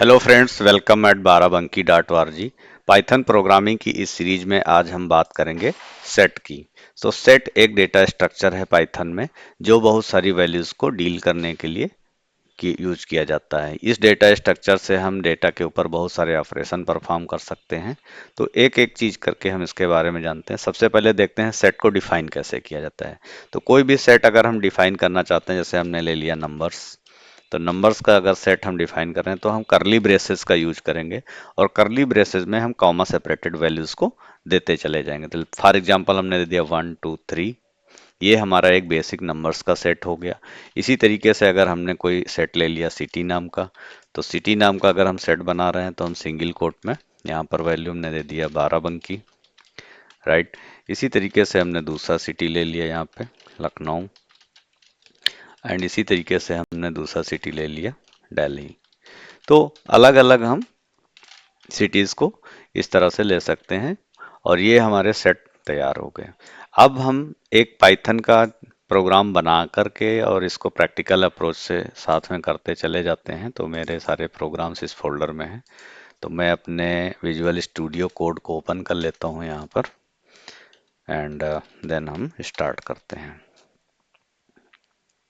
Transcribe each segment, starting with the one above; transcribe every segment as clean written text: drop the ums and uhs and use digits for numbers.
Hello friends, welcome at बाराबंकी.org। Python programming की इस सीरीज में आज हम बात करेंगे सेट की। तो सेट एक डेटा स्ट्रक्चर है पाइथन में, जो बहुत सारी वैल्यूज को डील करने के लिए यूज किया जाता है। इस डेटा स्ट्रक्चर से हम डेटा के ऊपर बहुत सारे ऑपरेशन परफॉर्म कर सकते हैं। तो एक एक चीज करके हम इसके बारे में जानते हैं। सबसे पहले देखते हैं सेट को डिफाइन कैसे किया जाता है। तो कोई भी सेट अगर हम डिफाइन करना चाहते हैं, जैसे हमने ले लिया नंबर्स, तो नंबर्स का अगर सेट हम डिफाइन कर रहे हैं तो हम करली ब्रेसेस का यूज करेंगे, और करली ब्रेसेस में हम कॉमा सेपरेटेड वैल्यूज को देते चले जाएंगे। तो फॉर एग्जांपल हमने दे दिया 1 2 3, ये हमारा एक बेसिक नंबर्स का सेट हो गया। इसी तरीके से अगर हमने कोई सेट ले लिया सिटी नाम का, तो सिटी नाम का अगर हम सेट बना रहे हैं तो हम सिंगल कोट में यहाँ पर वैल्यू हमने दे दिया बाराबंकी, राइट। इसी तरीके से हमने दूसरा सिटी ले लिया यहाँ पे लखनऊ, एंड इसी तरीके से हमने दूसरा सिटी ले लिया दिल्ली। तो अलग अलग हम सिटीज को इस तरह से ले सकते हैं, और ये हमारे सेट तैयार हो गए। अब हम एक पाइथन का प्रोग्राम बना करके और इसको प्रैक्टिकल अप्रोच से साथ में करते चले जाते हैं। तो मेरे सारे प्रोग्राम्स इस फोल्डर में हैं। तो मैं अपने विजुअल स्टूडियो कोड को ओपन कर लेता हूँ यहाँ पर, एंड देन हम स्टार्ट करते हैं।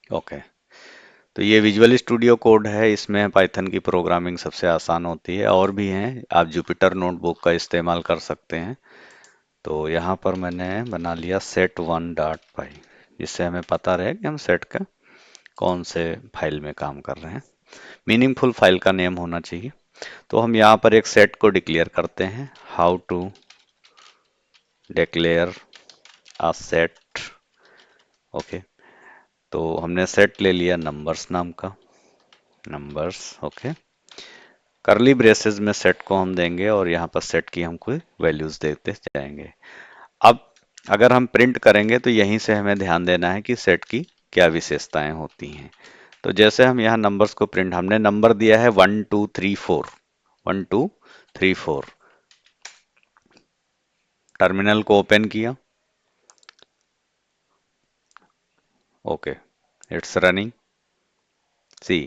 ओके, तो ये विजुअल स्टूडियो कोड है, इसमें पाइथन की प्रोग्रामिंग सबसे आसान होती है। और भी हैं, आप जुपिटर नोटबुक का इस्तेमाल कर सकते हैं। तो यहाँ पर मैंने बना लिया set1.py, जिससे हमें पता रहे कि हम सेट का कौन से फाइल में काम कर रहे हैं। मीनिंगफुल फाइल का नेम होना चाहिए। तो हम यहाँ पर एक सेट को डिक्लेयर करते हैं, how to declare a set. Okay, तो हमने सेट ले लिया नंबर्स नाम का, नंबर्स। ओके, करली ब्रेसेस में सेट को हम देंगे और यहाँ पर सेट की हम कोई वैल्यूज देते जाएंगे। अब अगर हम प्रिंट करेंगे तो यहीं से हमें ध्यान देना है कि सेट की क्या विशेषताएं होती हैं। तो जैसे हम यहाँ नंबर्स को प्रिंट, हमने नंबर दिया है 1 2 3 4, 1 2 3 4। टर्मिनल को ओपन किया, okay, it's running. See,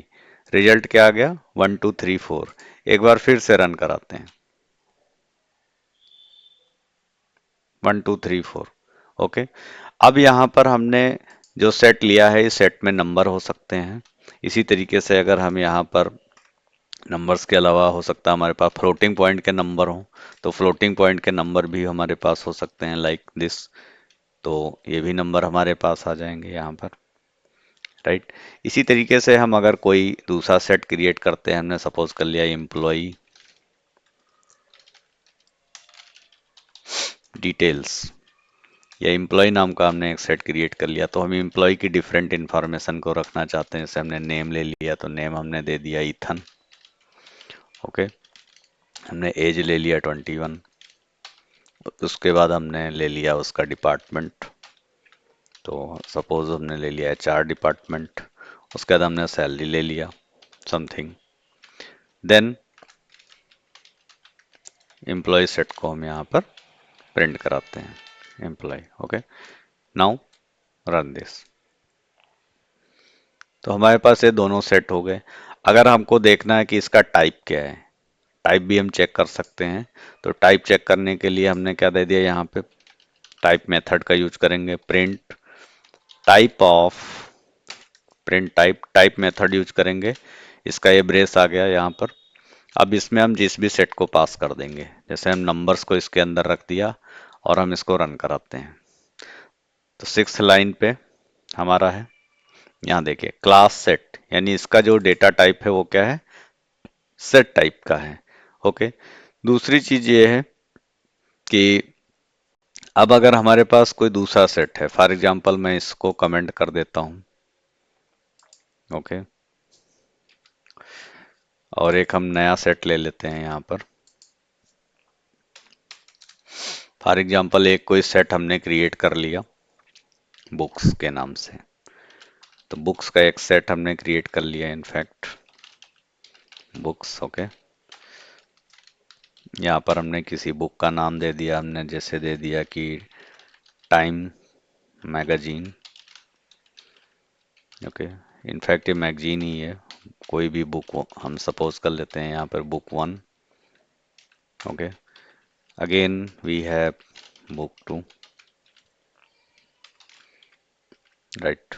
result क्या आ गया? 1 2 3 4। एक बार फिर से रन कराते हैं, 1 2 3 4। ओके, अब यहाँ पर हमने जो सेट लिया है, इस सेट में नंबर हो सकते हैं। इसी तरीके से अगर हम यहाँ पर नंबर्स के अलावा हो सकता है हमारे पास फ्लोटिंग पॉइंट के नंबर हो, तो फ्लोटिंग पॉइंट के नंबर भी हमारे पास हो सकते हैं, लाइक दिस। तो ये भी नंबर हमारे पास आ जाएंगे यहाँ पर, राइट। इसी तरीके से हम अगर कोई दूसरा सेट क्रिएट करते हैं, हमने सपोज कर लिया एम्प्लॉय डिटेल्स, या एम्प्लॉय नाम का हमने एक सेट क्रिएट कर लिया। तो हम एम्प्लॉय की डिफरेंट इंफॉर्मेशन को रखना चाहते हैं। जैसे हमने नेम ले लिया, तो नेम हमने दे दिया ईथन। ओके, हमने एज ले लिया 21। उसके बाद हमने ले लिया उसका डिपार्टमेंट, तो सपोज हमने ले लिया HR डिपार्टमेंट। उसके बाद हमने सैलरी ले लिया समथिंग। देन एम्प्लॉय सेट को हम यहाँ पर प्रिंट कराते हैं, employ. Okay, now run this. तो हमारे पास ये दोनों सेट हो गए। अगर हमको देखना है कि इसका टाइप क्या है, टाइप भी हम चेक कर सकते हैं। तो टाइप चेक करने के लिए हमने क्या दे दिया यहाँ पे, टाइप मेथड का यूज करेंगे, print type of, print type, type method use करेंगे। इसका ये ब्रेस आ गया यहाँ पर। अब इसमें हम जिस भी सेट को पास कर देंगे, जैसे हम नंबर्स को इसके अंदर रख दिया और हम इसको रन कराते हैं, तो 6th लाइन पे हमारा है, यहाँ देखिए क्लास सेट, यानी इसका जो डेटा टाइप है वो क्या है, सेट टाइप का है। ओके, दूसरी चीज ये है कि अब अगर हमारे पास कोई दूसरा सेट है, फॉर एग्जांपल मैं इसको कमेंट कर देता हूँ। ओके, और एक हम नया सेट ले लेते हैं यहाँ पर। फॉर एग्जांपल एक कोई सेट हमने क्रिएट कर लिया बुक्स के नाम से। तो बुक्स का एक सेट हमने क्रिएट कर लिया, इनफैक्ट बुक्स। ओके, यहाँ पर हमने किसी बुक का नाम दे दिया, हमने जैसे दे दिया कि टाइम मैगजीन। ओके, इनफैक्ट ये मैगजीन ही है, कोई भी बुक हम सपोज कर लेते हैं यहाँ पर book 1। Okay, again we have book 2, right.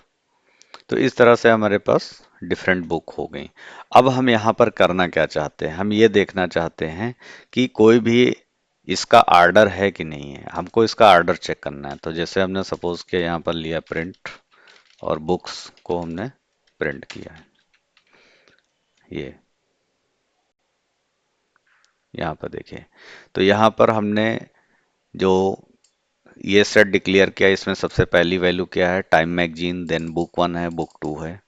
तो इस तरह से हमारे पास डिफरेंट बुक हो गई। अब हम यहाँ पर करना क्या चाहते हैं, हम ये देखना चाहते हैं कि कोई भी इसका आर्डर है कि नहीं है, हमको इसका आर्डर चेक करना है। तो जैसे हमने सपोज किया यहाँ पर लिया प्रिंट और बुक्स को हमने प्रिंट किया है, ये यहाँ पर देखिए। तो यहाँ पर हमने जो ये सेट डिक्लेयर किया, इसमें सबसे पहली वैल्यू क्या है, टाइम मैगजीन, देन बुक 1 है, बुक 2 है।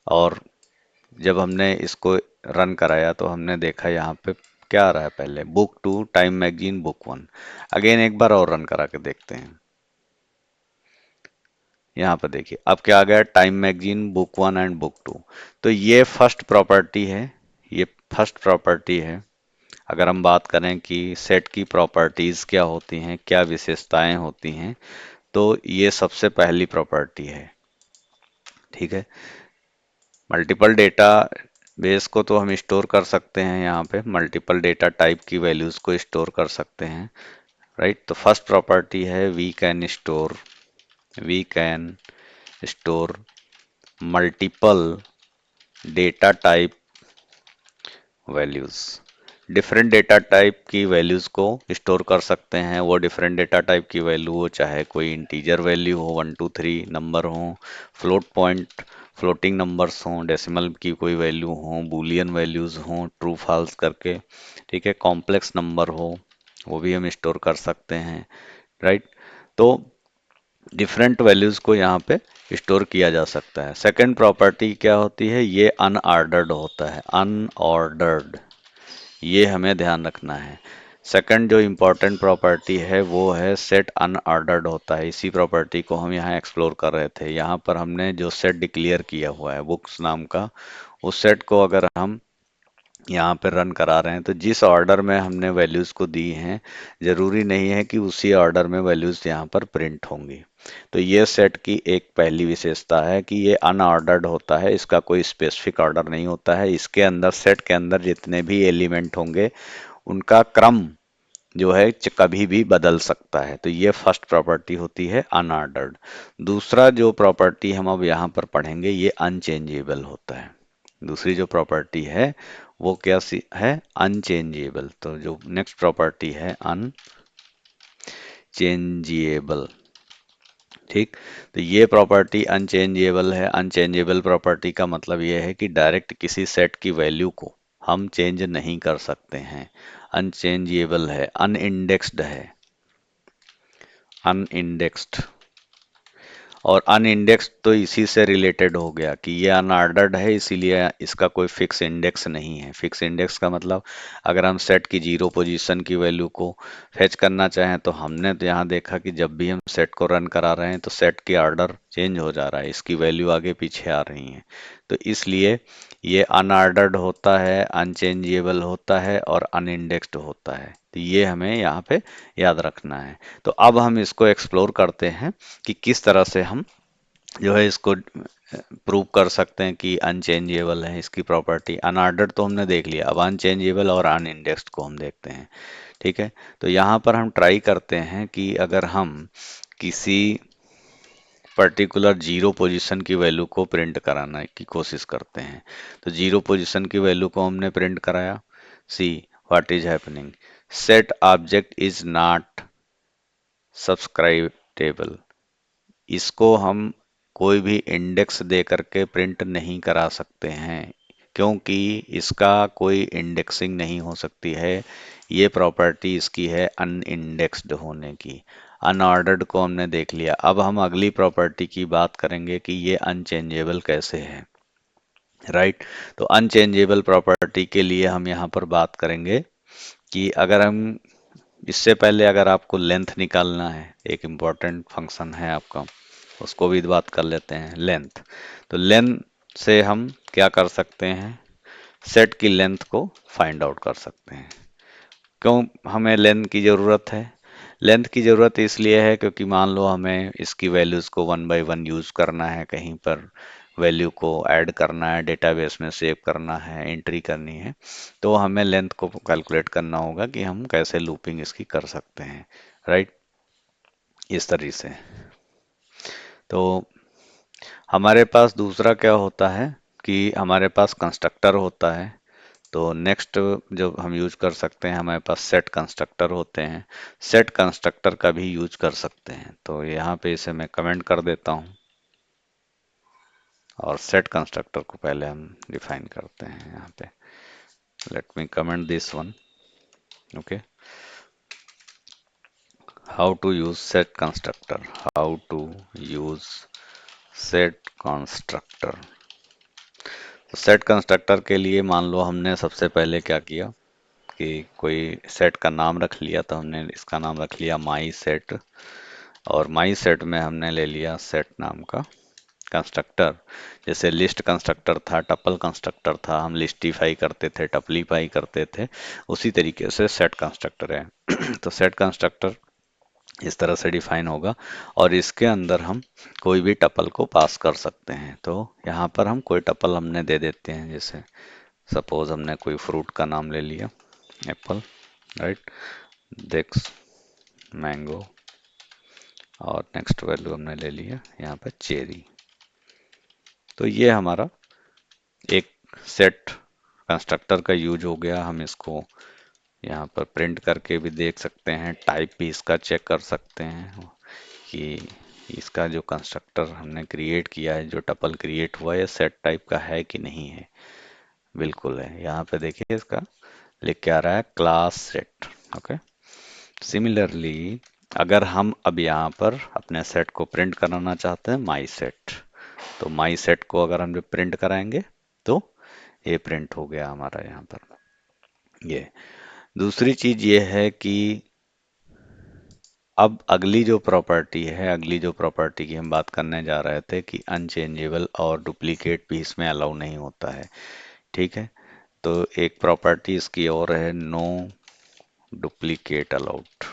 और जब हमने इसको रन कराया तो हमने देखा यहाँ पे क्या आ रहा है, पहले book 2, time magazine, book 1। Again एक बार और रन करा के देखते हैं। यहाँ पर देखिए अब क्या आ गया, time magazine, book 1 and book 2। तो ये फर्स्ट प्रॉपर्टी है, ये फर्स्ट प्रॉपर्टी है। अगर हम बात करें कि सेट की प्रॉपर्टीज क्या होती हैं, क्या विशेषताएं होती हैं, तो ये सबसे पहली प्रॉपर्टी है। ठीक है, मल्टीपल डेटा बेस को तो हम स्टोर कर सकते हैं, यहाँ पे मल्टीपल डेटा टाइप की वैल्यूज को स्टोर कर सकते हैं, राइट। तो फर्स्ट प्रॉपर्टी है we can store multiple data type values. Different data type की वैल्यूज को स्टोर कर सकते हैं। वो डिफरेंट डेटा टाइप की वैल्यू हो, चाहे कोई इंटीजर वैल्यू हो, 1 2 3 नंबर हो, फ्लोट पॉइंट फ्लोटिंग नंबर्स हों, डेसिमल की कोई वैल्यू हो, बूलियन वैल्यूज हों ट्रू फॉल्स करके, ठीक है, कॉम्प्लेक्स नंबर हो, वो भी हम स्टोर कर सकते हैं, राइट। तो डिफरेंट वैल्यूज को यहाँ पे स्टोर किया जा सकता है। सेकंड प्रॉपर्टी क्या होती है, ये अनऑर्डर्ड होता है, अनऑर्डर्ड, ये हमें ध्यान रखना है। सेकंड जो इम्पोर्टेंट प्रॉपर्टी है वो है सेट अनऑर्डर्ड होता है। इसी प्रॉपर्टी को हम यहाँ एक्सप्लोर कर रहे थे। यहाँ पर हमने जो सेट डिक्लेयर किया हुआ है बुक्स नाम का, उस सेट को अगर हम यहाँ पे रन करा रहे हैं तो जिस ऑर्डर में हमने वैल्यूज को दी हैं, जरूरी नहीं है कि उसी ऑर्डर में वैल्यूज यहाँ पर प्रिंट होंगी। तो ये सेट की एक पहली विशेषता है कि ये अनऑर्डर्ड होता है, इसका कोई स्पेसिफिक ऑर्डर नहीं होता है। इसके अंदर, सेट के अंदर जितने भी एलिमेंट होंगे उनका क्रम जो है कभी भी बदल सकता है। तो ये फर्स्ट प्रॉपर्टी होती है अनऑर्डर्ड। दूसरा जो प्रॉपर्टी हम अब यहाँ पर पढ़ेंगे, ये अनचेंजेबल होता है। दूसरी जो प्रॉपर्टी है वो क्या है, अनचेंजेबल। तो जो नेक्स्ट प्रॉपर्टी है अनचेंजेबल, ठीक। तो ये प्रॉपर्टी अनचेंजेबल है। अनचेंजेबल प्रॉपर्टी का मतलब ये है कि डायरेक्ट किसी सेट की वैल्यू को हम चेंज नहीं कर सकते हैं। अनचेंजेबल है, अनइंडेक्स्ड है, अनइंडेक्स्ड। और अनइंडेक्स्ड तो इसी से रिलेटेड हो गया कि ये अनऑर्डर्ड है, इसीलिए इसका कोई फिक्स इंडेक्स नहीं है। फिक्स इंडेक्स का मतलब अगर हम सेट की 0 पोजीशन की वैल्यू को फेच करना चाहें तो हमने तो यहाँ देखा कि जब भी हम सेट को रन करा रहे हैं तो सेट की ऑर्डर चेंज हो जा रहा है, इसकी वैल्यू आगे पीछे आ रही है। तो इसलिए ये अनऑर्डर्ड होता है, अनचेंजेबल होता है और अनइंडेक्स्ड होता है। तो ये हमें यहाँ पे याद रखना है। तो अब हम इसको एक्सप्लोर करते हैं कि किस तरह से हम जो है इसको प्रूव कर सकते हैं कि अनचेंजेबल है इसकी प्रॉपर्टी। अनऑर्डर्ड तो हमने देख लिया, अब अनचेंजेबल और अनइंडेक्स्ड को हम देखते हैं, ठीक है। तो यहाँ पर हम ट्राई करते हैं कि अगर हम किसी पर्टिकुलर 0 पोजीशन की वैल्यू को प्रिंट कराने की कोशिश करते हैं। तो 0 पोजीशन की वैल्यू को हमने प्रिंट कराया। See what is happening, set object is not subscriptable. इसको हम कोई भी इंडेक्स दे करके प्रिंट नहीं करा सकते हैं, क्योंकि इसका कोई इंडेक्सिंग नहीं हो सकती है। ये प्रॉपर्टी इसकी है अनइंडेक्स्ड होने की। अनऑर्डर्ड को हमने देख लिया। अब हम अगली प्रॉपर्टी की बात करेंगे कि ये अनचेंजेबल कैसे है, राइट। तो अनचेंजेबल प्रॉपर्टी के लिए हम यहाँ पर बात करेंगे कि अगर हम, इससे पहले अगर आपको लेंथ निकालना है, एक इम्पॉर्टेंट फंक्शन है आपका, उसको भी बात कर लेते हैं, लेंथ। तो लेंथ से हम क्या कर सकते हैं, सेट की लेंथ को फाइंड आउट कर सकते हैं। क्यों हमें लेंथ की ज़रूरत है, लेंथ की ज़रूरत इसलिए है क्योंकि मान लो हमें इसकी वैल्यूज़ को 1 बाय 1 यूज़ करना है कहीं पर, वैल्यू को ऐड करना है, डेटाबेस में सेव करना है, एंट्री करनी है, तो हमें लेंथ को कैलकुलेट करना होगा कि हम कैसे लूपिंग इसकी कर सकते हैं, राइट, इस तरीके से। तो हमारे पास दूसरा क्या होता है कि हमारे पास कंस्ट्रक्टर होता है। तो नेक्स्ट जो हम यूज कर सकते हैं, हमारे पास सेट कंस्ट्रक्टर होते हैं। सेट कंस्ट्रक्टर का भी यूज कर सकते हैं, तो यहाँ पे इसे मैं कमेंट कर देता हूँ और सेट कंस्ट्रक्टर को पहले हम डिफाइन करते हैं यहाँ पे। Let me comment this one. Okay, how to use set constructor, how to use set constructor. Set constructor के लिए मान लो हमने सबसे पहले क्या किया कि कोई सेट का नाम रख लिया, तो हमने इसका नाम रख लिया माई सेट, और माई सेट में हमने ले लिया सेट नाम का कंस्ट्रक्टर। जैसे लिस्ट कंस्ट्रक्टर था, टपल कंस्ट्रक्टर था, हम लिस्टिफाई करते थे, टपलीफाई करते थे, उसी तरीके से सेट कंस्ट्रक्टर है। तो सेट कंस्ट्रक्टर इस तरह से डिफाइन होगा और इसके अंदर हम कोई भी टपल को पास कर सकते हैं। तो यहाँ पर हम कोई टपल हमने दे देते हैं, जैसे सपोज हमने कोई फ्रूट का नाम ले लिया, एप्पल, राइट, देक्स, मैंगो, और नेक्स्ट वैल्यू हमने ले लिया यहाँ पर चेरी। तो ये हमारा एक सेट कंस्ट्रक्टर का यूज हो गया। हम इसको यहाँ पर प्रिंट करके भी देख सकते हैं, टाइप भी इसका चेक कर सकते हैं कि इसका जो कंस्ट्रक्टर हमने क्रिएट किया है, जो टपल क्रिएट हुआ है, सेट टाइप का है कि नहीं है। बिल्कुल है, यहाँ पे देखिए इसका लिख के आ रहा है क्लास सेट। ओके, सिमिलरली अगर हम अब यहाँ पर अपने सेट को प्रिंट कराना चाहते हैं माई सेट, तो माई सेट को अगर हम प्रिंट कराएंगे तो ये प्रिंट हो गया हमारा यहाँ पर। ये दूसरी चीज ये है कि अब अगली जो प्रॉपर्टी है, अगली जो प्रॉपर्टी की हम बात करने जा रहे थे कि अनचेंजेबल और डुप्लीकेट भी इसमें अलाउ नहीं होता है। ठीक है, तो एक प्रॉपर्टी इसकी और है, no duplicate allowed,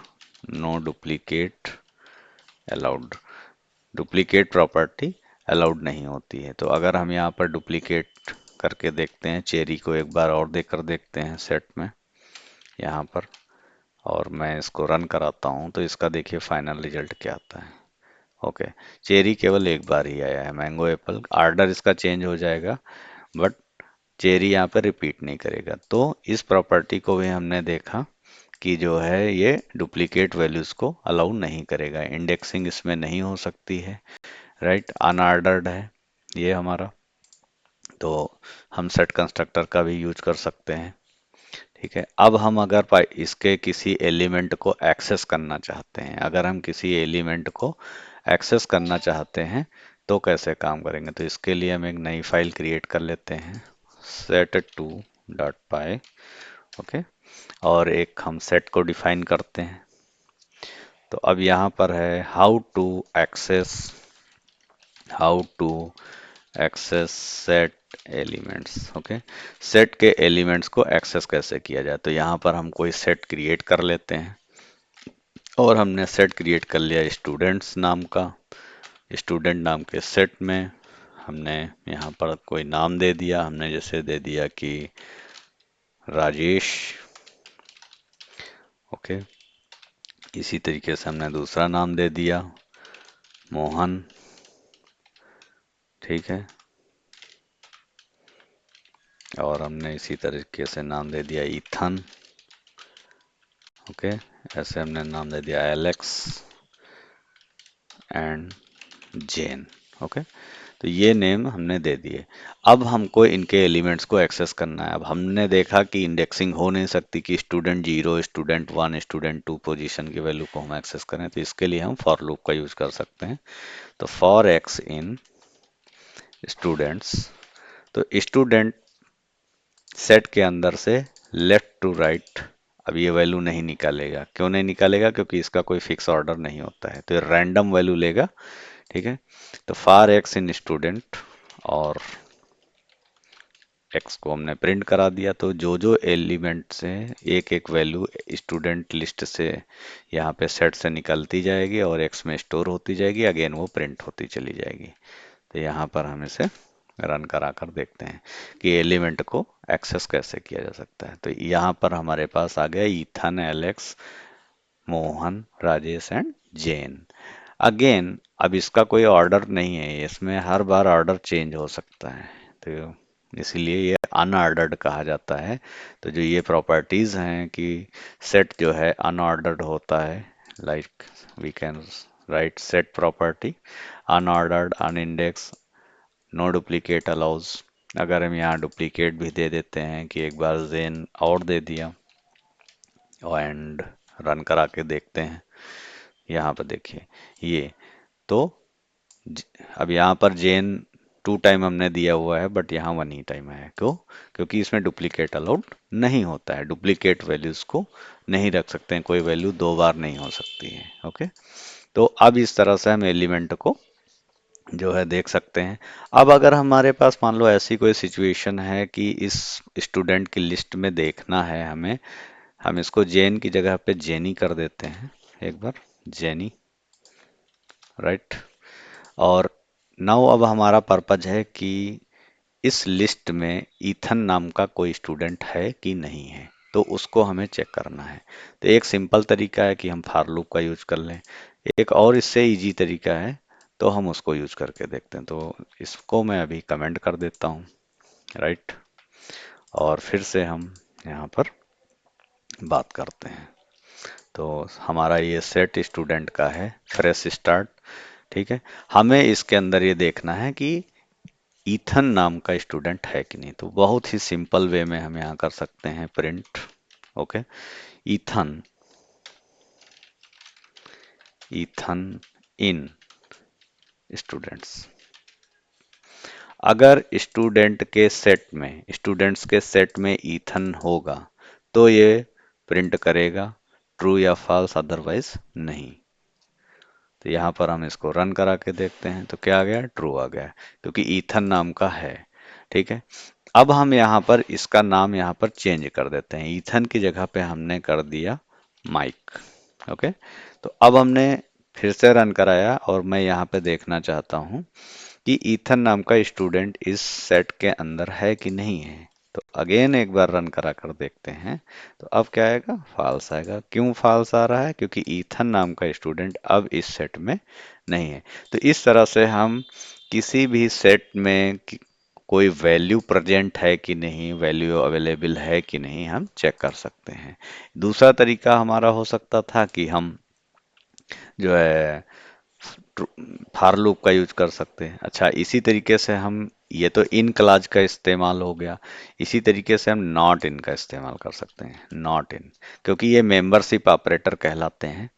no duplicate allowed, duplicate property allowed नहीं होती है। तो अगर हम यहाँ पर डुप्लीकेट करके देखते हैं, चेरी को एक बार और देकर देखते हैं सेट में यहाँ पर, और मैं इसको रन कराता हूँ, तो इसका देखिए फाइनल रिजल्ट क्या आता है। ओके, चेरी केवल एक बार ही आया है, मैंगो एप्पल आर्डर इसका चेंज हो जाएगा, बट चेरी यहाँ पर रिपीट नहीं करेगा। तो इस प्रॉपर्टी को भी हमने देखा कि जो है ये डुप्लीकेट वैल्यूज को अलाउ नहीं करेगा, इंडेक्सिंग इसमें नहीं हो सकती है, राइट, अनऑर्डर्ड है ये हमारा। तो हम सेट कंस्ट्रक्टर का भी यूज कर सकते हैं। ठीक है, अब हम अगर इसके किसी एलिमेंट को एक्सेस करना चाहते हैं, अगर हम किसी एलिमेंट को एक्सेस करना चाहते हैं तो कैसे काम करेंगे, तो इसके लिए हम एक नई फाइल क्रिएट कर लेते हैं, set2.py। ओके, और एक हम सेट को डिफाइन करते हैं। तो अब यहाँ पर है how to access set elements. Okay, set के एलिमेंट्स को एक्सेस कैसे किया जाए, तो यहाँ पर हम कोई सेट क्रिएट कर लेते हैं, और हमने सेट क्रिएट कर लिया स्टूडेंट्स नाम का। स्टूडेंट नाम के सेट में हमने यहाँ पर कोई नाम दे दिया, हमने जैसे दे दिया कि राजेश। ओके, इसी तरीके से हमने दूसरा नाम दे दिया मोहन। ठीक है, और हमने इसी तरीके से नाम दे दिया ईथन। ओके, ऐसे हमने नाम दे दिया एलेक्स एंड जेन। ओके, तो ये नेम हमने दे दिए। अब हमको इनके एलिमेंट्स को एक्सेस करना है। अब हमने देखा कि इंडेक्सिंग हो नहीं सकती कि स्टूडेंट 0, स्टूडेंट 1, स्टूडेंट 2 पोजीशन की वैल्यू को हम एक्सेस करें, तो इसके लिए हम फॉर लूप का यूज कर सकते हैं। तो फॉर एक्स इन स्टूडेंट्स, तो स्टूडेंट सेट के अंदर से लेफ्ट टू राइट अब ये वैल्यू नहीं निकालेगा। क्यों नहीं निकालेगा, क्योंकि इसका कोई फिक्स ऑर्डर नहीं होता है, तो ये रैंडम वैल्यू लेगा। ठीक है, तो फार एक्स इन स्टूडेंट, और एक्स को हमने प्रिंट करा दिया। तो जो जो एलिमेंट से एक एक वैल्यू स्टूडेंट लिस्ट से यहाँ पे सेट से निकलती जाएगी और एक्स में स्टोर होती जाएगी, अगेन वो प्रिंट होती चली जाएगी। तो यहाँ पर हम इसे रन करा कर देखते हैं कि एलिमेंट को एक्सेस कैसे किया जा सकता है। तो यहाँ पर हमारे पास आ गया Ethan, Alex, Mohan, Rajesh and Jain. Again अब इसका कोई ऑर्डर नहीं है, इसमें हर बार ऑर्डर चेंज हो सकता है, तो इसीलिए ये अनऑर्डर्ड कहा जाता है। तो जो ये प्रॉपर्टीज हैं कि सेट जो है अनऑर्डर्ड होता है, like we can write set property unordered, unindexed, no duplicate allows. अगर हम यहाँ डुप्लीकेट भी दे देते हैं कि एक बार जेन और दे दिया एंड रन करा के देखते हैं, यहाँ पर देखिए ये तो अब यहाँ पर जेन 2 टाइम हमने दिया हुआ है बट यहाँ 1 ही टाइम है। क्यों? क्योंकि इसमें डुप्लीकेट अलाउड नहीं होता है, डुप्लीकेट वैल्यूज को नहीं रख सकते हैं, कोई वैल्यू 2 बार नहीं हो सकती है। ओके, तो अब इस तरह से हम एलिमेंट को जो है देख सकते हैं। अब अगर हमारे पास मान लो ऐसी कोई सिचुएशन है कि इस स्टूडेंट की लिस्ट में देखना है हमें, हम इसको जेन की जगह पे जेनी कर देते हैं एक बार, जेनी, राइट। और नाउ अब हमारा पर्पज है कि इस लिस्ट में ईथन नाम का कोई स्टूडेंट है कि नहीं है, तो उसको हमें चेक करना है। तो एक सिंपल तरीका है कि हम फॉर लूप का यूज कर लें, एक और इससे इजी तरीका है तो हम उसको यूज करके देखते हैं। तो इसको मैं अभी कमेंट कर देता हूँ, राइट। और फिर से हम यहाँ पर बात करते हैं। तो हमारा ये सेट स्टूडेंट का है, फ्रेश स्टार्ट, ठीक है। हमें इसके अंदर ये देखना है कि ईथन नाम का स्टूडेंट है कि नहीं। तो बहुत ही सिंपल वे में हम यहाँ कर सकते हैं प्रिंट, ओके, ईथन, ईथन इन स्टूडेंट्स। अगर स्टूडेंट के सेट में, स्टूडेंट्स के सेट में ईथन होगा तो ये प्रिंट करेगा ट्रू या फॉल्स, अदरवाइज नहीं। तो यहाँ पर हम इसको रन करा के देखते हैं तो क्या आ गया, ट्रू आ गया, क्योंकि ईथन नाम का है, ठीक है। अब हम यहाँ पर इसका नाम यहाँ पर चेंज कर देते हैं, ईथन की जगह पे हमने कर दिया माइक, ओके। तो अब हमने फिर से रन कराया और मैं यहाँ पे देखना चाहता हूँ कि ईथन नाम का स्टूडेंट इस सेट के अंदर है कि नहीं है। तो अगेन एक बार रन करा कर देखते हैं, तो अब क्या आएगा, फॉल्स आएगा। क्यों फॉल्स आ रहा है? क्योंकि ईथन नाम का स्टूडेंट अब इस सेट में नहीं है। तो इस तरह से हम किसी भी सेट में कोई वैल्यू प्रेजेंट है कि नहीं, वैल्यू अवेलेबल है कि नहीं, हम चेक कर सकते हैं। दूसरा तरीका हमारा हो सकता था कि हम जो है फॉर लूप का यूज कर सकते हैं। अच्छा, इसी तरीके से हम, ये तो इन क्लाज का इस्तेमाल हो गया, इसी तरीके से हम नॉट इन का इस्तेमाल कर सकते हैं, नॉट इन, क्योंकि ये मेंबरशिप ऑपरेटर कहलाते हैं।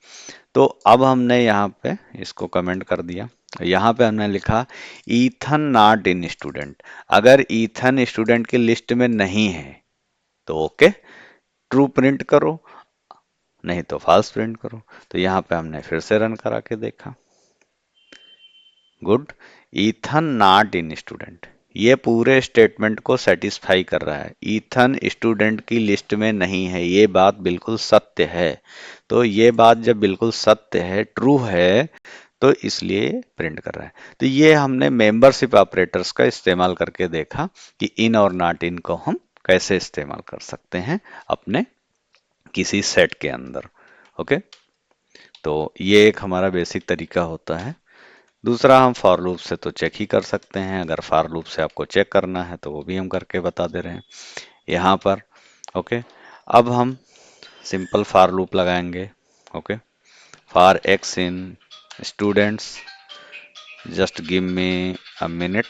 तो अब हमने यहाँ पे इसको कमेंट कर दिया, यहाँ पे हमने लिखा ईथन नॉट इन स्टूडेंट। अगर ईथन स्टूडेंट की लिस्ट में नहीं है तो ओके, ट्रू प्रिंट करो, नहीं तो फॉल्स प्रिंट करो। तो यहाँ पे हमने फिर से रन करा के देखा, good, Ethan not in student, ये पूरे स्टेटमेंट को सेटिस्फाई कर रहा है। ईथन स्टूडेंट की लिस्ट में नहीं है, ये बात बिल्कुल सत्य है। तो ये बात जब बिल्कुल सत्य है, ट्रू है, तो इसलिए प्रिंट कर रहा है। तो ये हमने मेंबरशिप ऑपरेटर्स का इस्तेमाल करके देखा कि इन और नॉट इन को हम कैसे इस्तेमाल कर सकते हैं अपने किसी सेट के अंदर, ओके। तो ये एक हमारा बेसिक तरीका होता है। दूसरा, हम फॉर लूप से तो चेक ही कर सकते हैं, अगर फॉर लूप से आपको चेक करना है तो वो भी हम करके बता दे रहे हैं यहाँ पर, ओके। अब हम सिंपल फॉर लूप लगाएंगे, okay. For x in students, just give me a minute.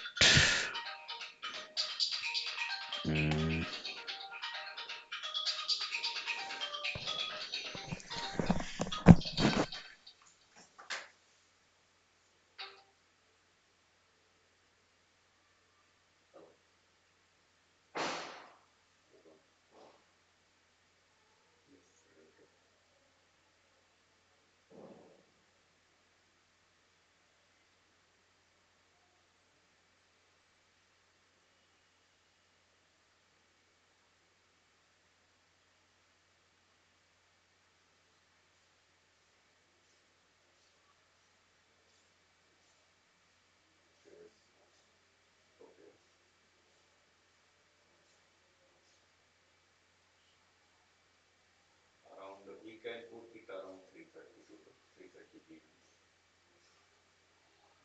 can put it around 3:30 to 3:30 p.m.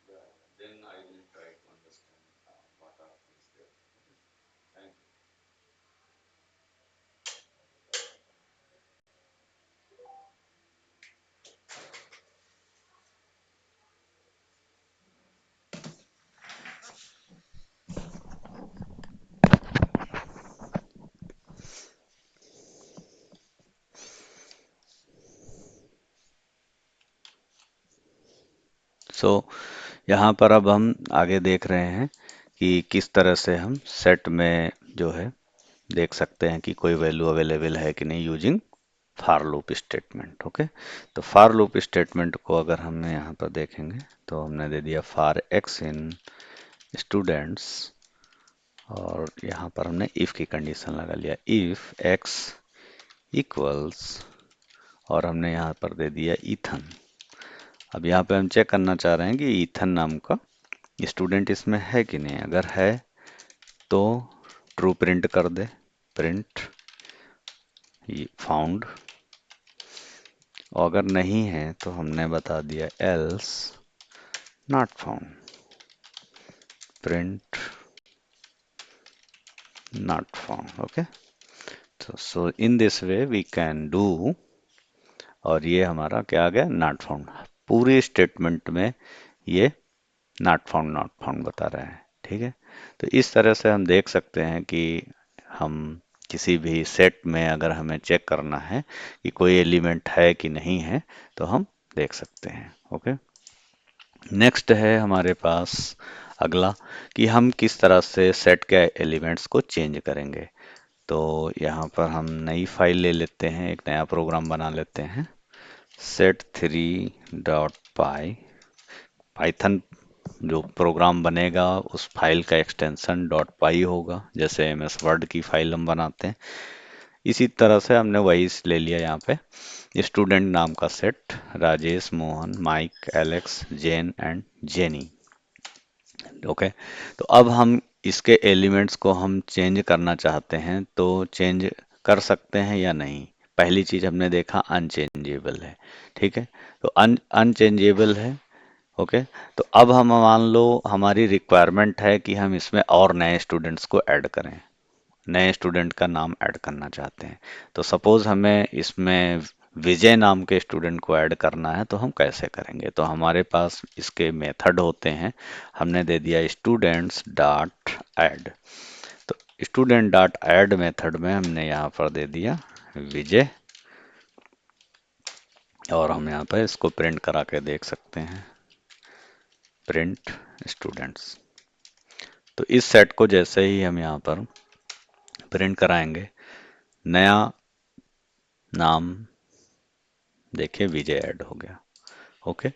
Yeah, then I will try to understand what are things there. Okay. Thank you. सो यहाँ पर अब हम आगे देख रहे हैं कि किस तरह से हम सेट में जो है देख सकते हैं कि कोई वैल्यू अवेलेबल है कि नहीं यूजिंग फार लूप स्टेटमेंट। ओके, तो फार लूप स्टेटमेंट को अगर हमने यहाँ पर देखेंगे तो हमने दे दिया फार एक्स इन स्टूडेंट्स, और यहाँ पर हमने इफ की कंडीशन लगा लिया, इफ एक्स इक्वल्स, और हमने यहाँ पर दे दिया इथन। अब यहाँ पे हम चेक करना चाह रहे हैं कि इथन नाम का स्टूडेंट इसमें है कि नहीं। अगर है तो ट्रू प्रिंट कर दे, प्रिंट फाउंड, और अगर नहीं है तो हमने बता दिया else not found, print not found. Okay, तो so in this way we can do, और ये हमारा क्या आ गया, नॉट फाउंड। पूरी स्टेटमेंट में ये नॉट फाउंड बता रहा है। ठीक है, तो इस तरह से हम देख सकते हैं कि हम किसी भी सेट में अगर हमें चेक करना है कि कोई एलिमेंट है कि नहीं है तो हम देख सकते हैं। ओके, नेक्स्ट है हमारे पास अगला कि हम किस तरह से सेट के एलिमेंट्स को चेंज करेंगे। तो यहाँ पर हम नई फाइल ले लेते हैं, एक नया प्रोग्राम बना लेते हैं, set3.py। पाइथन जो प्रोग्राम बनेगा उस फाइल का एक्सटेंशन डॉट पाई होगा, जैसे एमएस वर्ड की फाइल हम बनाते हैं। इसी तरह से हमने वही ले लिया यहाँ पे, स्टूडेंट नाम का set, Rajesh, Mohan, Mike, Alex, Jane and Jenny. Okay, तो अब हम इसके एलिमेंट्स को हम चेंज करना चाहते हैं तो चेंज कर सकते हैं या नहीं। पहली चीज हमने देखा अनचेंजेबल है। ठीक है, तो अनचेंजेबल है। ओके, तो अब हम मान लो हमारी रिक्वायरमेंट है कि हम इसमें और नए स्टूडेंट्स को ऐड करें, नए स्टूडेंट का नाम ऐड करना चाहते हैं। तो सपोज हमें इसमें विजय नाम के स्टूडेंट को ऐड करना है, तो हम कैसे करेंगे। तो हमारे पास इसके मेथड होते हैं, हमने दे दिया स्टूडेंट्स डॉट ऐड। तो स्टूडेंट डॉट ऐड मेथड में हमने यहाँ पर दे दिया विजय, और हम यहाँ पर इसको प्रिंट करा के देख सकते हैं, प्रिंट स्टूडेंट्स। तो इस सेट को जैसे ही हम यहाँ पर प्रिंट कराएंगे, नया नाम देखिए विजय ऐड हो गया। ओके,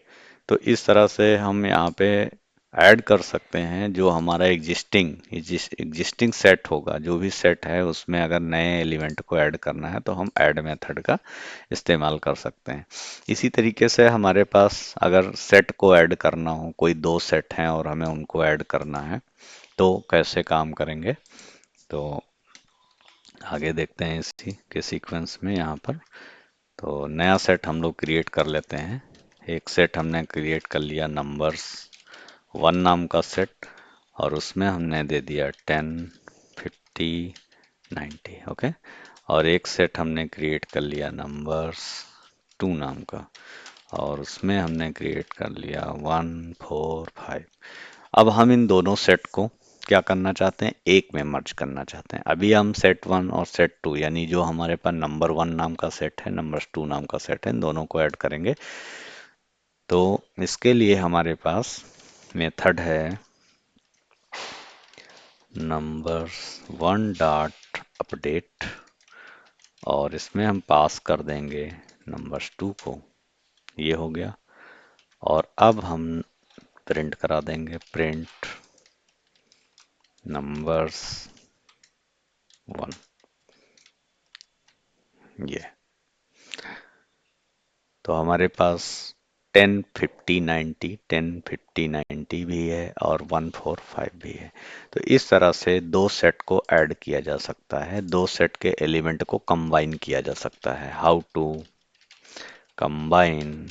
तो इस तरह से हम यहाँ पे ऐड कर सकते हैं जो हमारा एग्जिस्टिंग सेट होगा। जो भी सेट है उसमें अगर नए एलिमेंट को ऐड करना है तो हम ऐड मेथड का इस्तेमाल कर सकते हैं। इसी तरीके से हमारे पास अगर सेट को ऐड करना हो, कोई दो सेट हैं और हमें उनको ऐड करना है, तो कैसे काम करेंगे, तो आगे देखते हैं इसी के सीक्वेंस में। यहाँ पर तो नया सेट हम लोग क्रिएट कर लेते हैं। एक सेट हमने क्रिएट कर लिया नंबर्स 1 नाम का सेट, और उसमें हमने दे दिया 10, 50, 90। ओके, और एक सेट हमने क्रिएट कर लिया नंबर्स 2 नाम का, और उसमें हमने क्रिएट कर लिया 1, 4, 5। अब हम इन दोनों सेट को क्या करना चाहते हैं, एक में मर्ज करना चाहते हैं। अभी हम सेट 1 और सेट 2 यानी जो हमारे पास नंबर 1 नाम का सेट है, नंबर 2 नाम का सेट है, इन दोनों को ऐड करेंगे। तो इसके लिए हमारे पास मेथड है नंबर्स 1 डॉट अपडेट, और इसमें हम पास कर देंगे नंबर्स 2 को, ये हो गया। और अब हम प्रिंट करा देंगे, प्रिंट नंबर्स 1, ये। तो हमारे पास 10, 50, 90, 10, 50, 90 भी है और 1, 4, 5 भी है। तो इस तरह से दो सेट को ऐड किया जा सकता है, दो सेट के एलिमेंट को कंबाइन किया जा सकता है। How to, combine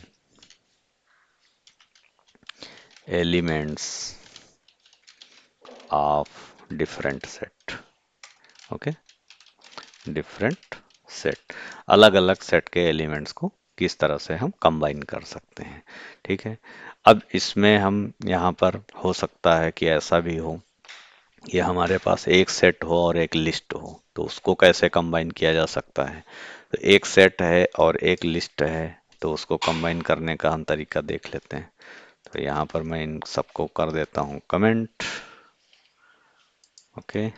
elements of different set. Okay, different set, अलग अलग सेट के एलिमेंट्स को किस तरह से हम कंबाइन कर सकते हैं। ठीक है, अब इसमें हम यहाँ पर हो सकता है कि ऐसा भी हो, ये हमारे पास एक सेट हो और एक लिस्ट हो, तो उसको कैसे कंबाइन किया जा सकता है। तो एक सेट है और एक लिस्ट है, तो उसको कंबाइन करने का हम तरीका देख लेते हैं। तो यहाँ पर मैं इन सबको कर देता हूँ कमेंट। ओके,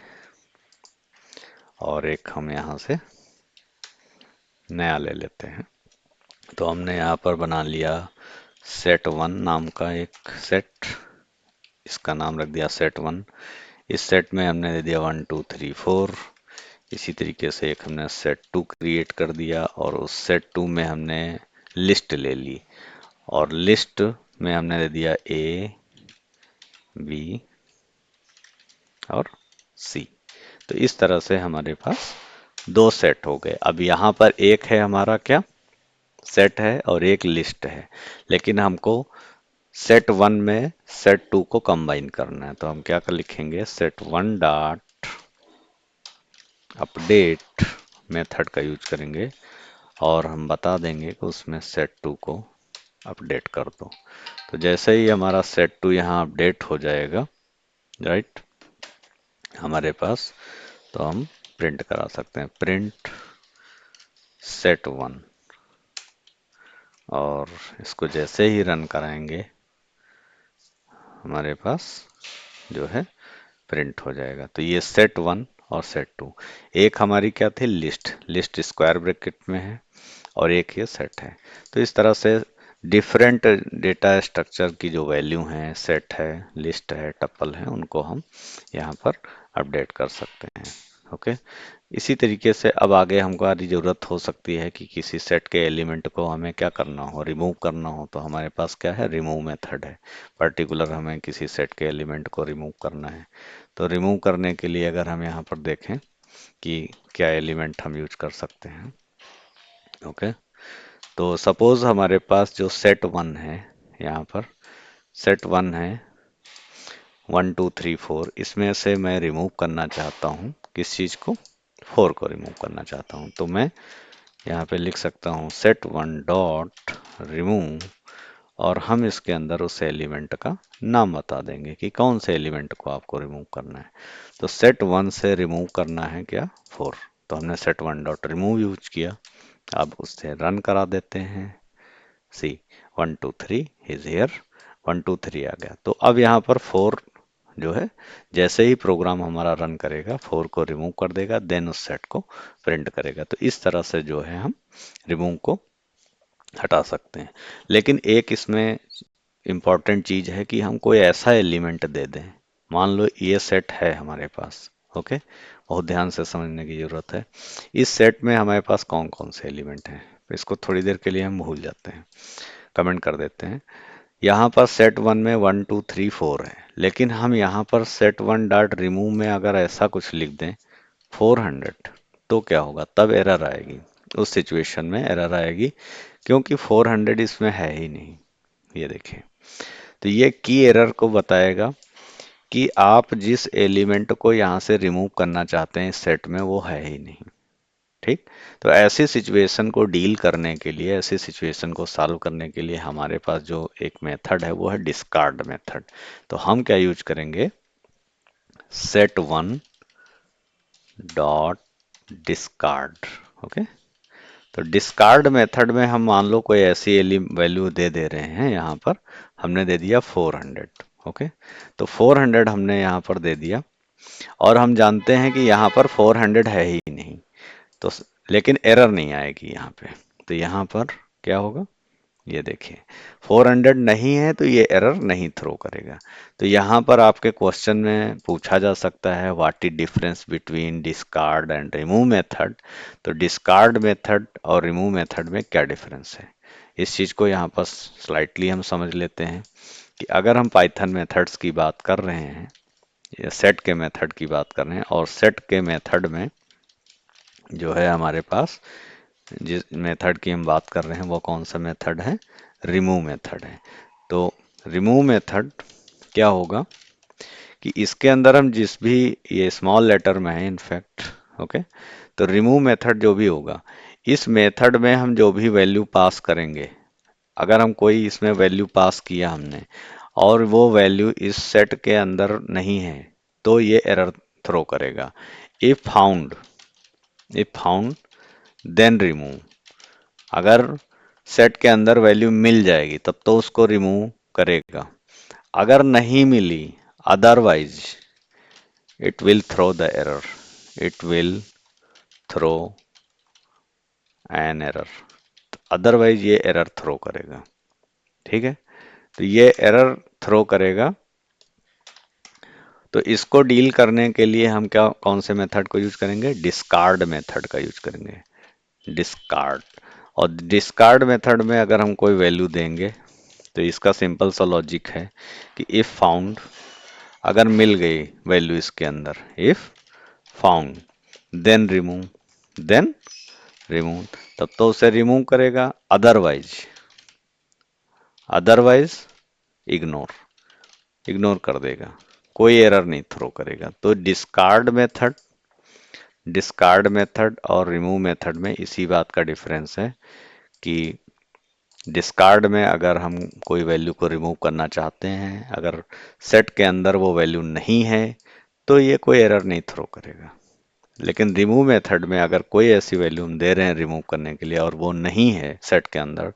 और एक हम यहाँ से नया ले लेते हैं। तो हमने यहाँ पर बना लिया सेट वन नाम का एक सेट, इसका नाम रख दिया सेट वन। इस सेट में हमने दे दिया 1 2 3 4। इसी तरीके से एक हमने सेट टू क्रिएट कर दिया और उस सेट टू में हमने लिस्ट ले ली और लिस्ट में हमने दे दिया ए बी और सी। तो इस तरह से हमारे पास दो सेट हो गए। अब यहाँ पर एक है हमारा क्या सेट है और एक लिस्ट है, लेकिन हमको सेट वन में सेट टू को कंबाइन करना है। तो हम क्या कर लिखेंगे, set one dot update method का यूज करेंगे और हम बता देंगे कि उसमें सेट टू को अपडेट कर दो। तो जैसे ही हमारा सेट टू यहाँ अपडेट हो जाएगा, राइट, हमारे पास, तो हम प्रिंट करा सकते हैं प्रिंट सेट वन, और इसको जैसे ही रन कराएंगे हमारे पास जो है प्रिंट हो जाएगा। तो ये सेट वन और सेट टू, एक हमारी क्या थी लिस्ट, लिस्ट स्क्वायर ब्रैकेट में है, और एक ये सेट है। तो इस तरह से डिफरेंट डेटा स्ट्रक्चर की जो वैल्यू हैं, सेट है, लिस्ट है, टपल है, उनको हम यहाँ पर अपडेट कर सकते हैं। ओके, इसी तरीके से अब आगे हमको आरी ज़रूरत हो सकती है कि किसी सेट के एलिमेंट को हमें क्या करना हो, रिमूव करना हो, तो हमारे पास क्या है, रिमूव मेथड है। पर्टिकुलर हमें किसी सेट के एलिमेंट को रिमूव करना है। तो रिमूव करने के लिए अगर हम यहाँ पर देखें कि क्या एलिमेंट हम यूज कर सकते हैं। ओके, तो सपोज हमारे पास जो सेट वन है, यहाँ पर सेट वन है 1 2 3 4, इसमें से मैं रिमूव करना चाहता हूँ किस चीज़ को, 4 को रिमूव करना चाहता हूँ। तो मैं यहाँ पे लिख सकता हूँ सेट वन डॉट रिमूव, और हम इसके अंदर उस एलिमेंट का नाम बता देंगे कि कौन से एलिमेंट को आपको रिमूव करना है। तो सेट वन से रिमूव करना है क्या, 4। तो हमने set one dot remove use किया। अब उससे रन करा देते हैं। सी 1 2 3 इज हियर, 1 2 3 आ गया। तो अब यहाँ पर 4 जो है, जैसे ही प्रोग्राम हमारा रन करेगा 4 को रिमूव कर देगा, देन उस सेट को प्रिंट करेगा। तो इस तरह से जो है हम रिमूव को हटा सकते हैं। लेकिन एक इसमें इम्पॉर्टेंट चीज है कि हम कोई ऐसा एलिमेंट दे दें, मान लो ये सेट है हमारे पास। ओके, बहुत ध्यान से समझने की जरूरत है। इस सेट में हमारे पास कौन कौन से एलिमेंट हैं, तो इसको थोड़ी देर के लिए हम भूल जाते हैं, कमेंट कर देते हैं। यहाँ पर सेट वन में 1 2 3 4 है, लेकिन हम यहाँ पर सेट वन डॉट रिमूव में अगर ऐसा कुछ लिख दें 400, तो क्या होगा, तब एरर आएगी। उस सिचुएशन में एरर आएगी क्योंकि 400 इसमें है ही नहीं। ये देखिए, तो ये की एरर को बताएगा कि आप जिस एलिमेंट को यहाँ से रिमूव करना चाहते हैं इस सेट में, वो है ही नहीं। ठीक, तो ऐसी सिचुएशन को डील करने के लिए, ऐसी सिचुएशन को सॉल्व करने के लिए हमारे पास जो एक मेथड है वो है डिस्कार्ड मेथड। तो हम क्या यूज करेंगे, set one dot discard. Okay, तो डिस्कार्ड मेथड में हम मान लो कोई ऐसी वैल्यू दे रहे हैं, यहाँ पर हमने दे दिया 400। ओके, तो 400 हमने यहाँ पर दे दिया, और हम जानते हैं कि यहाँ पर 400 है ही नहीं, तो लेकिन एरर नहीं आएगी यहाँ पे। तो यहाँ पर क्या होगा, ये देखिए 400 नहीं है, तो ये एरर नहीं थ्रो करेगा। तो यहाँ पर आपके क्वेश्चन में पूछा जा सकता है what is difference between discard and remove method. तो डिस्कार्ड मेथड और रिमूव मेथड में क्या डिफरेंस है, इस चीज़ को यहाँ पर स्लाइटली हम समझ लेते हैं कि अगर हम पाइथन मेथड्स की बात कर रहे हैं या सेट के मेथड की बात कर रहे हैं, और सेट के मेथड में जो है हमारे पास जिस मेथड की हम बात कर रहे हैं वो कौन सा मेथड है, रिमूव मेथड है। तो रिमूव मेथड क्या होगा कि इसके अंदर हम जिस भी, ये स्मॉल लेटर में है इनफैक्ट, ओके, तो रिमूव मेथड जो भी होगा, इस मेथड में हम जो भी वैल्यू पास करेंगे, अगर हम कोई इसमें वैल्यू पास किया हमने और वो वैल्यू इस सेट के अंदर नहीं है तो ये एरर थ्रो करेगा। इफ फाउंड देन रिमूव, अगर सेट के अंदर वैल्यू मिल जाएगी तब तो उसको रिमूव करेगा, अगर नहीं मिली otherwise it will throw the error, it will throw an error, otherwise ये एरर थ्रो करेगा। ठीक है, तो ये एरर थ्रो करेगा। तो इसको डील करने के लिए हम क्या, कौन से मेथड को यूज करेंगे, डिस्कार्ड मेथड का यूज करेंगे। डिस्कार्ड, और डिस्कार्ड मेथड में अगर हम कोई वैल्यू देंगे तो इसका सिंपल सा लॉजिक है कि इफ फाउंड, अगर मिल गई वैल्यू इसके अंदर, इफ फाउंड देन रिमूव, तब तो उसे रिमूव करेगा, अदरवाइज इग्नोर, इग्नोर कर देगा, कोई एरर नहीं थ्रो करेगा। तो डिस्कार्ड मेथड और रिमूव मेथड में इसी बात का डिफरेंस है कि डिस्कार्ड में अगर हम कोई वैल्यू को रिमूव करना चाहते हैं, अगर सेट के अंदर वो वैल्यू नहीं है तो ये कोई एरर नहीं थ्रो करेगा। लेकिन रिमूव मेथड में अगर कोई ऐसी वैल्यू हम दे रहे हैं रिमूव करने के लिए और वो नहीं है सेट के अंदर,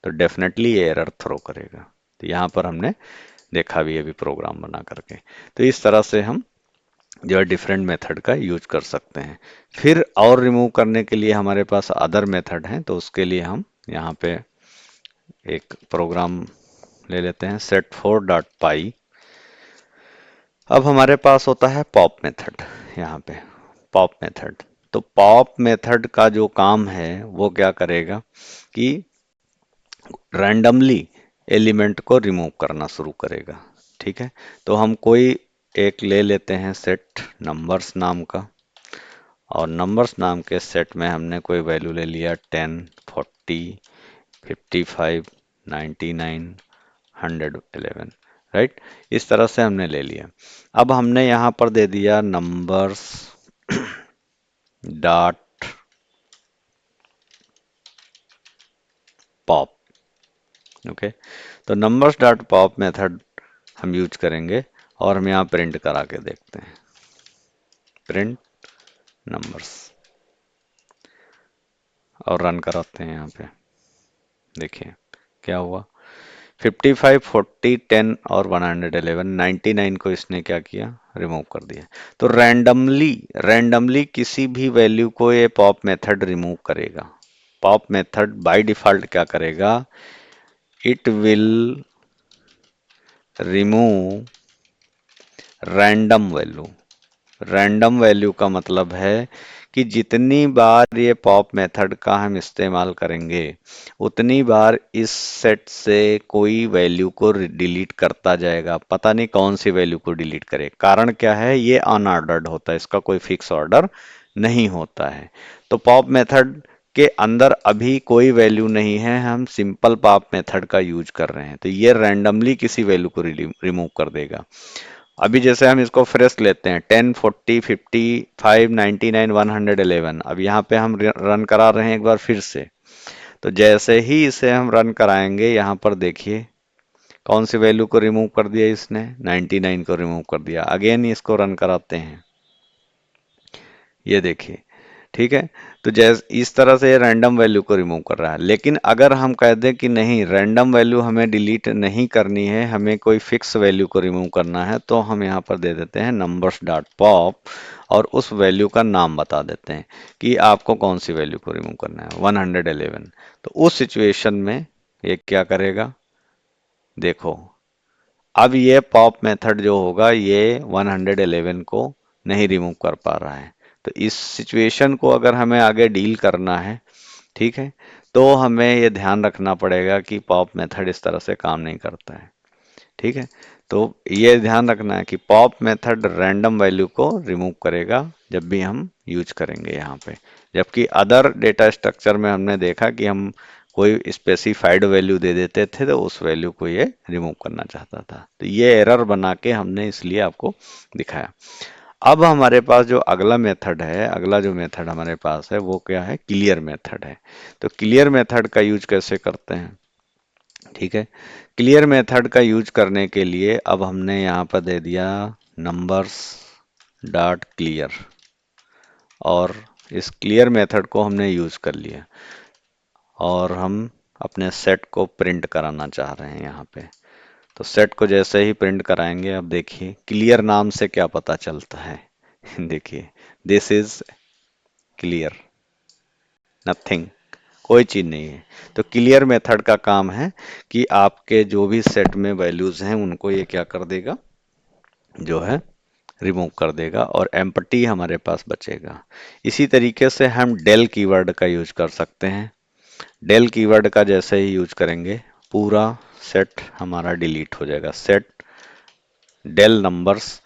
तो डेफिनेटली ये एरर थ्रो करेगा। तो यहाँ पर हमने देखा भी है अभी प्रोग्राम बना करके। तो इस तरह से हम जो है डिफरेंट मेथड का यूज कर सकते हैं। फिर और रिमूव करने के लिए हमारे पास अदर मेथड हैं, तो उसके लिए हम यहाँ पे एक प्रोग्राम ले लेते हैं, set4.py। अब हमारे पास होता है पॉप मेथड, यहाँ पे पॉप मेथड। तो पॉप मेथड का जो काम है वो क्या करेगा कि रैंडमली एलिमेंट को रिमूव करना शुरू करेगा। ठीक है, तो हम कोई एक ले लेते हैं सेट नंबर्स नाम का, और नंबर्स नाम के सेट में हमने कोई वैल्यू ले लिया 10, 40, 55, 99, 111, राइट। इस तरह से हमने ले लिया। अब हमने यहाँ पर दे दिया नंबर्स डॉट पॉप, ओके। तो नंबर्स डॉट पॉप मेथड हम यूज करेंगे और हम यहाँ प्रिंट करा के देखते हैं, प्रिंट नंबर्स, और रन कराते हैं यहाँ पे। देखिए क्या हुआ, 55, 40, 10 और 111, 99 को इसने क्या किया, रिमूव कर दिया। तो रैंडमली किसी भी वैल्यू को ये पॉप मेथड रिमूव करेगा। पॉप मेथड बाय डिफॉल्ट क्या करेगा, it will remove random value. Random value का मतलब है कि जितनी बार ये पॉप मेथड का हम इस्तेमाल करेंगे उतनी बार इस सेट से कोई वैल्यू को डिलीट करता जाएगा। पता नहीं कौन सी वैल्यू को डिलीट करे, कारण क्या है, ये अनऑर्डर्ड होता है, इसका कोई फिक्स ऑर्डर नहीं होता है। तो पॉप मेथड के अंदर अभी कोई वैल्यू नहीं है, हम सिंपल पॉप मेथड का यूज कर रहे हैं, तो ये रैंडमली किसी वैल्यू को रिमूव कर देगा। अभी जैसे हम इसको फ्रेश लेते हैं 10, 40, 55, 99, 111, अब यहाँ पे हम रन करा रहे हैं एक बार फिर से। तो जैसे ही इसे हम रन कराएंगे, यहाँ पर देखिए कौन सी वैल्यू को रिमूव कर दिया इसने, 99 को रिमूव कर दिया। अगेन इसको रन कराते हैं, ये देखिए, ठीक है। तो जैसे इस तरह से ये रैंडम वैल्यू को रिमूव कर रहा है। लेकिन अगर हम कह दें कि नहीं, रैंडम वैल्यू हमें डिलीट नहीं करनी है, हमें कोई फिक्स वैल्यू को रिमूव करना है, तो हम यहाँ पर दे देते हैं नंबर्स डॉट पॉप और उस वैल्यू का नाम बता देते हैं कि आपको कौन सी वैल्यू को रिमूव करना है, 111। तो उस सिचुएशन में ये क्या करेगा, देखो अब ये पॉप मेथड जो होगा ये 111 को नहीं रिमूव कर पा रहा है। तो इस सिचुएशन को अगर हमें आगे डील करना है, ठीक है, तो हमें ये ध्यान रखना पड़ेगा कि पॉप मेथड इस तरह से काम नहीं करता है। ठीक है, तो ये ध्यान रखना है कि पॉप मेथड रैंडम वैल्यू को रिमूव करेगा जब भी हम यूज करेंगे यहाँ पे। जबकि अदर डेटा स्ट्रक्चर में हमने देखा कि हम कोई स्पेसिफाइड वैल्यू दे देते थे तो उस वैल्यू को ये रिमूव करना चाहता था। तो ये एरर बना के हमने इसलिए आपको दिखाया। अब हमारे पास जो अगला मेथड है, अगला जो मेथड हमारे पास है वो क्या है, क्लियर मेथड है। तो क्लियर मेथड का यूज कैसे करते हैं, ठीक है। क्लियर मेथड का यूज करने के लिए अब हमने यहाँ पर दे दिया नंबर्स डॉट क्लियर, और इस क्लियर मेथड को हमने यूज कर लिया और हम अपने सेट को प्रिंट कराना चाह रहे हैं यहाँ पे। तो सेट को जैसे ही प्रिंट कराएंगे, अब देखिए क्लियर नाम से क्या पता चलता है देखिए दिस इज क्लियर, नथिंग, कोई चीज नहीं है। तो क्लियर मेथड का काम है कि आपके जो भी सेट में वैल्यूज हैं उनको ये क्या कर देगा, जो है रिमूव कर देगा और एम्प्टी हमारे पास बचेगा। इसी तरीके से हम डेल कीवर्ड का यूज कर सकते हैं। डेल कीवर्ड का जैसे ही यूज करेंगे पूरा सेट हमारा डिलीट हो जाएगा, सेट डेल नंबर्स।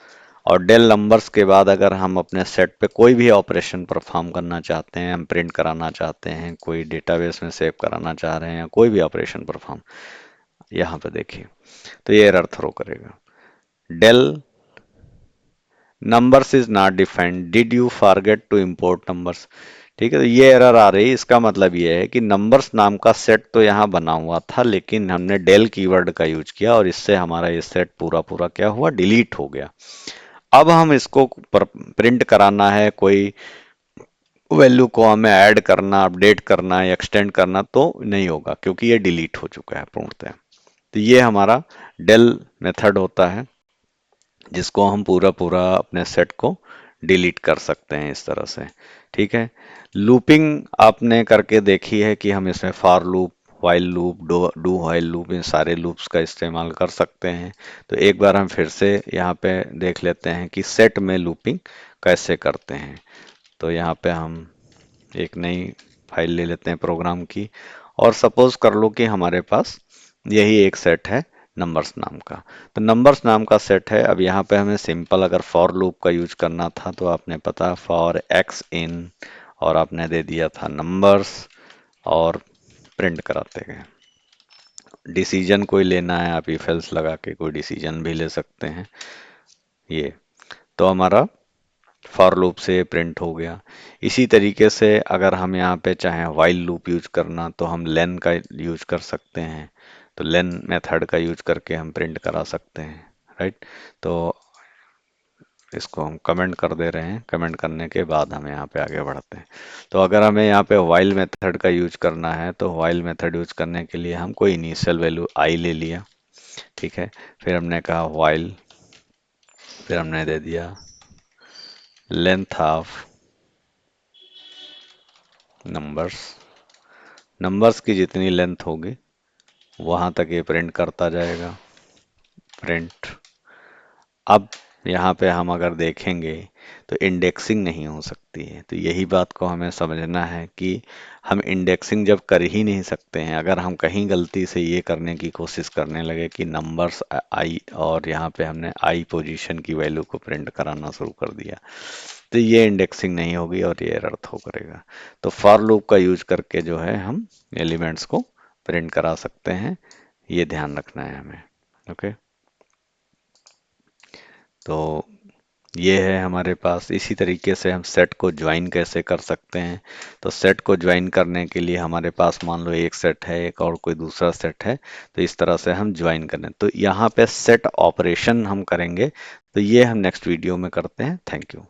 और डेल नंबर्स के बाद अगर हम अपने सेट पे कोई भी ऑपरेशन परफॉर्म करना चाहते हैं, हम प्रिंट कराना चाहते हैं, कोई डेटाबेस में सेव कराना चाह रहे हैं, कोई भी ऑपरेशन परफॉर्म, यहाँ पे देखिए तो ये एरर थ्रो करेगा, del numbers is not defined, did you forget to import numbers. ठीक है, तो ये एरर आ रही है। इसका मतलब ये है कि नंबर्स नाम का सेट तो यहाँ बना हुआ था, लेकिन हमने डेल कीवर्ड का यूज किया और इससे हमारा ये सेट पूरा पूरा क्या हुआ, डिलीट हो गया। अब हम इसको प्रिंट कराना है, कोई वैल्यू को हमें ऐड करना, अपडेट करना या एक्सटेंड करना तो नहीं होगा क्योंकि ये डिलीट हो चुका है पूर्णतः। तो ये हमारा डेल मेथड होता है जिसको हम पूरा पूरा अपने सेट को डिलीट कर सकते हैं इस तरह से। ठीक है, लूपिंग आपने करके देखी है कि हम इसमें for loop, while loop, do while loop, इन सारे लूप्स का इस्तेमाल कर सकते हैं। तो एक बार हम फिर से यहाँ पे देख लेते हैं कि सेट में लूपिंग कैसे करते हैं। तो यहाँ पे हम एक नई फाइल ले लेते हैं प्रोग्राम की, और सपोज कर लो कि हमारे पास यही एक सेट है नंबर्स नाम का। तो नंबर्स नाम का सेट है। अब यहाँ पे हमें सिंपल अगर फॉर लूप का यूज करना था तो आपने पता फॉर एक्स इन, और आपने दे दिया था नंबर्स और प्रिंट कराते गए। डिसीजन कोई लेना है आप इफ एल्स लगा के कोई डिसीजन भी ले सकते हैं। ये तो हमारा फॉर लूप से प्रिंट हो गया। इसी तरीके से अगर हम यहाँ पे चाहें व्हाइल लूप यूज करना तो हम लेन का यूज कर सकते हैं। तो लेन मेथड का यूज करके हम प्रिंट करा सकते हैं, राइट। तो इसको हम कमेंट कर दे रहे हैं, कमेंट करने के बाद हम यहाँ पे आगे बढ़ते हैं। तो अगर हमें यहाँ पे व्हाइल मेथड का यूज करना है तो व्हाइल मेथड यूज करने के लिए हम कोई इनिशियल वैल्यू आई ले लिया, ठीक है। फिर हमने कहा व्हाइल, फिर हमने दे दिया लेंथ ऑफ नंबर्स, नंबर्स की जितनी लेंथ होगी वहां तक ये प्रिंट करता जाएगा, प्रिंट। अब यहाँ पे हम अगर देखेंगे तो इंडेक्सिंग नहीं हो सकती है। तो यही बात को हमें समझना है कि हम इंडेक्सिंग जब कर ही नहीं सकते हैं, अगर हम कहीं गलती से ये करने की कोशिश करने लगे कि नंबर्स आई और यहाँ पे हमने आई पोजीशन की वैल्यू को प्रिंट कराना शुरू कर दिया, तो ये इंडेक्सिंग नहीं होगी और ये एरर थ्रो करेगा। तो फॉर लूप का यूज करके जो है हम एलिमेंट्स को प्रिंट करा सकते हैं, ये ध्यान रखना है हमें। ओके, तो ये है हमारे पास। इसी तरीके से हम सेट को ज्वाइन कैसे कर सकते हैं। तो सेट को ज्वाइन करने के लिए हमारे पास मान लो एक सेट है, एक और कोई दूसरा सेट है, तो इस तरह से हम ज्वाइन करें। तो यहाँ पे सेट ऑपरेशन हम करेंगे, तो ये हम नेक्स्ट वीडियो में करते हैं। Thank you.